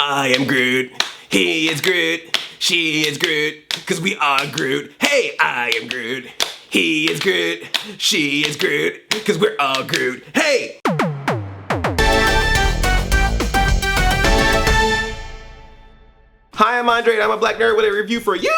I am Groot. He is Groot. She is Groot. Cause we are Groot. Hey, I am Groot. He is Groot. She is Groot. Cause we're all Groot. Hey! Hi, I'm Andre and I'm a black nerd with a review for you.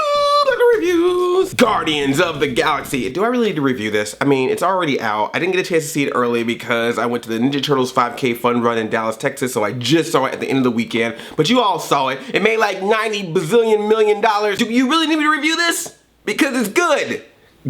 Black Nerd Reviews. Guardians of the Galaxy. Do I really need to review this? I mean, it's already out. I didn't get a chance to see it early because I went to the Ninja Turtles 5K fun run in Dallas, Texas, so I just saw it at the end of the weekend. But you all saw it. It made like $90 bazillion million. Do you really need me to review this? Because it's good.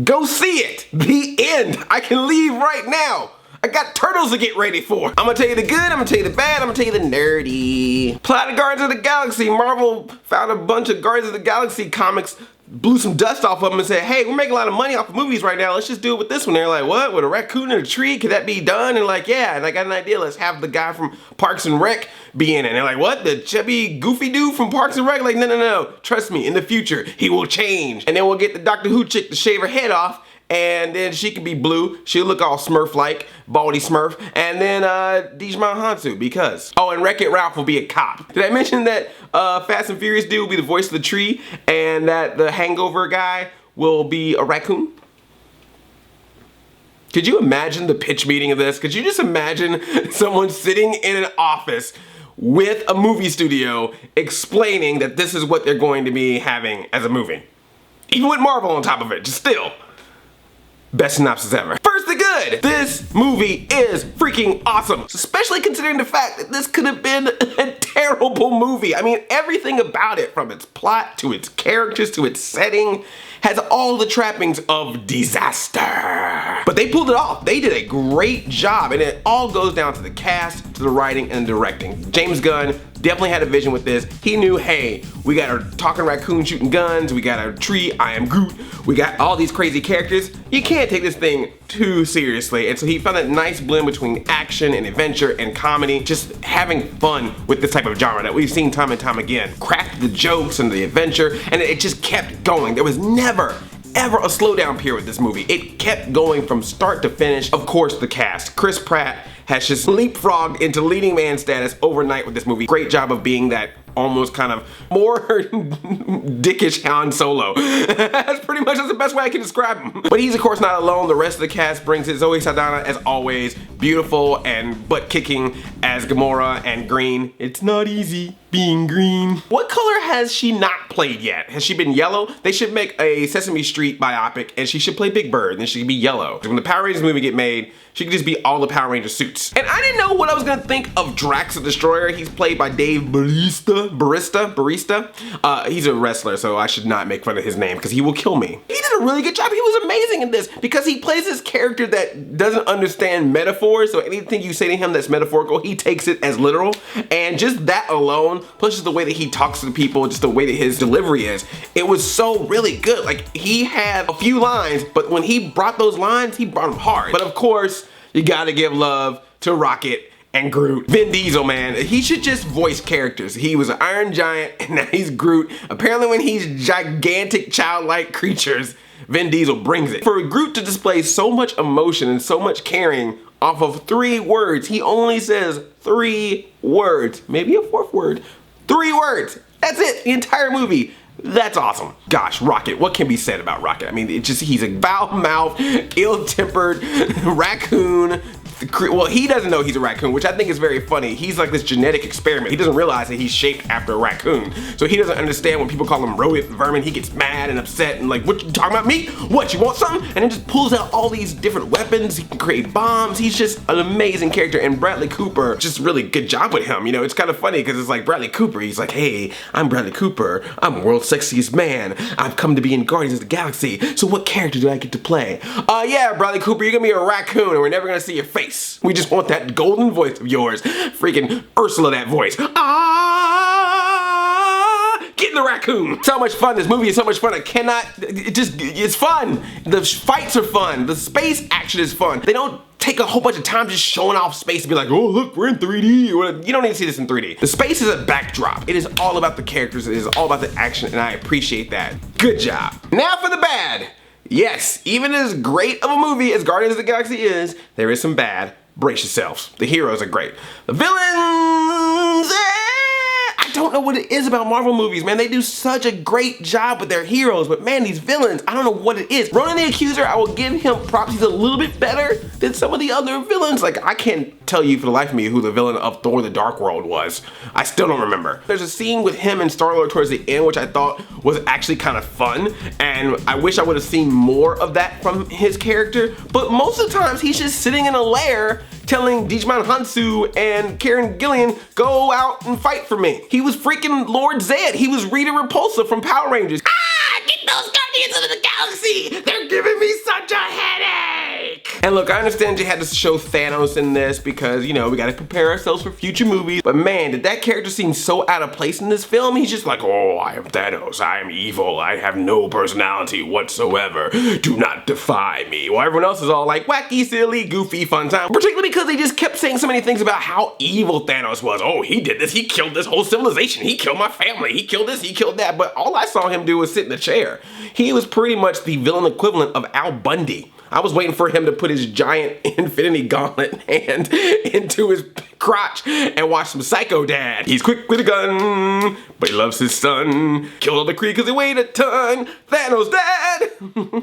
Go see it. The end. I can leave right now. I got turtles to get ready for. I'm gonna tell you the good, I'm gonna tell you the bad, I'm gonna tell you the nerdy. Plot of Guardians of the Galaxy. Marvel found a bunch of Guardians of the Galaxy comics, blew some dust off of them and said, hey, we're making a lot of money off of movies right now, let's just do it with this one. They're like, what, with a raccoon in a tree? Could that be done? And like, yeah, and I got an idea, let's have the guy from Parks and Rec be in it. And they're like, what, the chubby goofy dude from Parks and Rec? Like, no, trust me, in the future, he will change. And then we'll get the Doctor Who chick to shave her head off, and then she can be blue. She'll look all Smurf-like, baldy Smurf. And then Digimon Hansu, because. Oh, and Wreck-It Ralph will be a cop. Did I mention that Fast and Furious dude will be the voice of the tree, and that the Hangover guy will be a raccoon? Could you imagine the pitch meeting of this? Could you just imagine someone sitting in an office with a movie studio explaining that this is what they're going to be having as a movie? Even with Marvel on top of it, just still. Best synopsis ever. First the good! This movie is freaking awesome. Especially considering the fact that this could have been a terrible movie. I mean, everything about it, from its plot to its characters to its setting, has all the trappings of disaster. But they pulled it off. They did a great job, and it all goes down to the cast, to the writing, and directing. James Gunn definitely had a vision with this. He knew, hey, we got our talking raccoon shooting guns, we got our tree, I am Groot, we got all these crazy characters. You can't take this thing too seriously. And so he found that nice blend between action and adventure and comedy, just having fun with this type of genre that we've seen time and time again. Crafted the jokes and the adventure, and it just kept going. There was never ever a slowdown period with this movie. It kept going from start to finish. Of course, the cast. Chris Pratt has just leapfrogged into leading man status overnight with this movie. Great job of being that almost kind of more dickish Han Solo. That's the best way I can describe him. But he's of course not alone. The rest of the cast brings it. Zoe Saldana, as always, beautiful and butt-kicking as Gamora, and green. It's not easy being green. What color has she not played yet? Has she been yellow? They should make a Sesame Street biopic and she should play Big Bird, and then she could be yellow. When the Power Rangers movie get made, she could just be all the Power Ranger suits. And I didn't know what I was gonna think of Drax the Destroyer. He's played by Dave Barista. He's a wrestler, so I should not make fun of his name because he will kill me. He did a really good job. He was amazing in this because he plays this character that doesn't understand metaphors, so anything you say to him that's metaphorical, he takes it as literal. And just that alone, plus just the way that he talks to people, just the way that his delivery is, it was so really good. Like, he had a few lines, but when he brought those lines, he brought them hard. But of course, you gotta give love to Rocket and Groot. Vin Diesel, man, he should just voice characters. He was an Iron Giant, and now he's Groot. Apparently when he's gigantic childlike creatures, Vin Diesel brings it. For Groot to display so much emotion and so much caring off of 3 words, he only says 3 words, maybe a 4th word. 3 words, that's it, the entire movie. That's awesome. Gosh, Rocket, what can be said about Rocket? I mean, he's a foul-mouthed, ill-tempered raccoon. Well, he doesn't know he's a raccoon, which I think is very funny. He's like this genetic experiment. He doesn't realize that he's shaped after a raccoon. So he doesn't understand when people call him rodent vermin. He gets mad and upset and like, what, you talking about me? What, you want something? And then just pulls out all these different weapons. He can create bombs. He's just an amazing character. And Bradley Cooper, just really good job with him. You know, it's kind of funny because it's like Bradley Cooper. He's like, hey, I'm Bradley Cooper. I'm the world's sexiest man. I've come to be in Guardians of the Galaxy. So what character do I get to play? Yeah, Bradley Cooper, you're gonna be a raccoon and we're never gonna see your face. We just want that golden voice of yours. Freaking Ursula that voice. Ah! Get in the raccoon. So much fun. This movie is so much fun. It's fun. The fights are fun. The space action is fun. They don't take a whole bunch of time just showing off space and be like, oh look, we're in 3D. You don't need to see this in 3D. The space is a backdrop. It is all about the characters. It is all about the action, and I appreciate that. Good job. Now for the bad. Yes, even as great of a movie as Guardians of the Galaxy is, there is some bad. Brace yourselves. The heroes are great. The villains, I don't know what it is about Marvel movies, man. They do such a great job with their heroes, but man, these villains, I don't know what it is. Ronan the Accuser, I will give him props. He's a little bit better than some of the other villains. Like, I can't tell you for the life of me who the villain of Thor: The Dark World was. I still don't remember. There's a scene with him and Star-Lord towards the end, which I thought was actually kind of fun, and I wish I would have seen more of that from his character, but most of the times he's just sitting in a lair telling Digimon Hansu and Karen Gillian, go out and fight for me. He was freaking Lord Zed. He was Rita Repulsa from Power Rangers. Get those Guardians of the Galaxy! They're giving me such a headache! And look, I understand you had to show Thanos in this because, you know, we gotta prepare ourselves for future movies, but man, did that character seem so out of place in this film? He's just like, oh, I am Thanos, I am evil, I have no personality whatsoever, do not defy me. While everyone else is all like wacky, silly, goofy, fun time, particularly because they just kept saying so many things about how evil Thanos was. Oh, he did this, he killed this whole civilization, he killed my family, he killed this, he killed that, but all I saw him do was sit in a chair. He was pretty much the villain equivalent of Al Bundy. I was waiting for him to put his giant Infinity Gauntlet hand into his crotch and watch some Psycho Dad. He's quick with a gun, but he loves his son. Killed all the Kree because he weighed a ton. Thanos dad,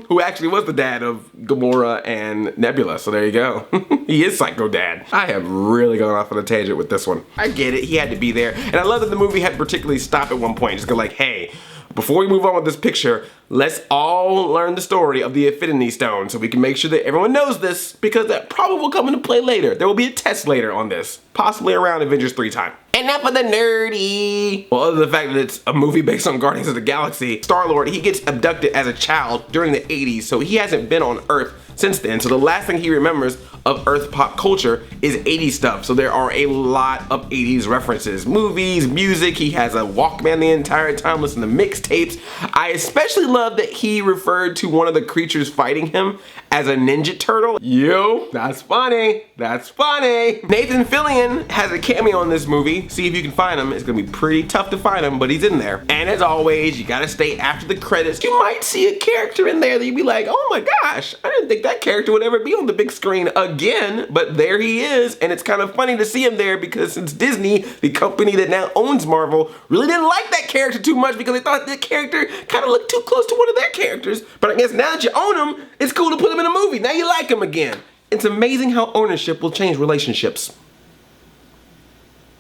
who actually was the dad of Gamora and Nebula, so there you go. He is Psycho Dad. I have really gone off on a tangent with this one. I get it, he had to be there, and I love that the movie had to particularly stop at one point, just go like, hey, before we move on with this picture, let's all learn the story of the Infinity Stone so we can make sure that everyone knows this, because that probably will come into play later. There will be a test later on this, possibly around Avengers 3 time. And now for the nerdy. Well, other than the fact that it's a movie based on Guardians of the Galaxy, Star-Lord, he gets abducted as a child during the 80s, so he hasn't been on Earth since then. So the last thing he remembers of Earth pop culture is 80s stuff. So there are a lot of 80s references. Movies, music, he has a Walkman the entire time, listening to mixtapes. I especially love that he referred to one of the creatures fighting him as a Ninja Turtle. Yo, that's funny. That's funny. Nathan Fillion has a cameo in this movie. See if you can find him. It's gonna be pretty tough to find him, but he's in there. And as always, you gotta stay after the credits. You might see a character in there that you'd be like, oh my gosh, I didn't think that character would ever be on the big screen again, but there he is. And it's kind of funny to see him there because since Disney, the company that now owns Marvel, really didn't like that character too much because they thought that character kind of looked too close to one of their characters. But I guess now that you own him, it's cool to put him in a movie. Now you like him again. It's amazing how ownership will change relationships.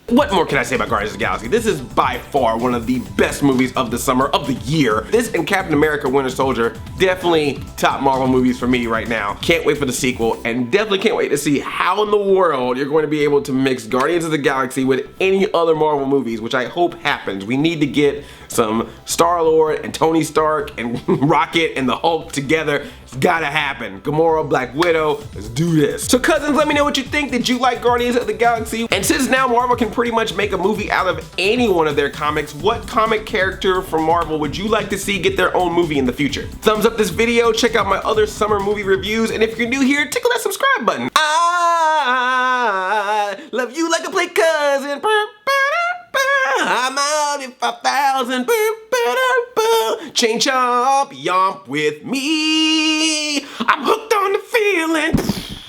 What more can I say about Guardians of the Galaxy? This is by far one of the best movies of the summer, of the year. This and Captain America Winter Soldier, definitely top Marvel movies for me right now. Can't wait for the sequel, and definitely can't wait to see how in the world you're going to be able to mix Guardians of the Galaxy with any other Marvel movies, which I hope happens. We need to get some Star-Lord and Tony Stark and Rocket and the Hulk together. It's gotta happen. Gamora, Black Widow, let's do this. So cousins, let me know what you think. Did you like Guardians of the Galaxy? And since now Marvel can pretty much make a movie out of any one of their comics, what comic character from Marvel would you like to see get their own movie in the future? Thumbs up this video, check out my other summer movie reviews, and if you're new here, tickle that subscribe button. I love you like a play cousin. I'm out in 5,000. Chain chomp, yomp with me. I'm hooked on the feeling.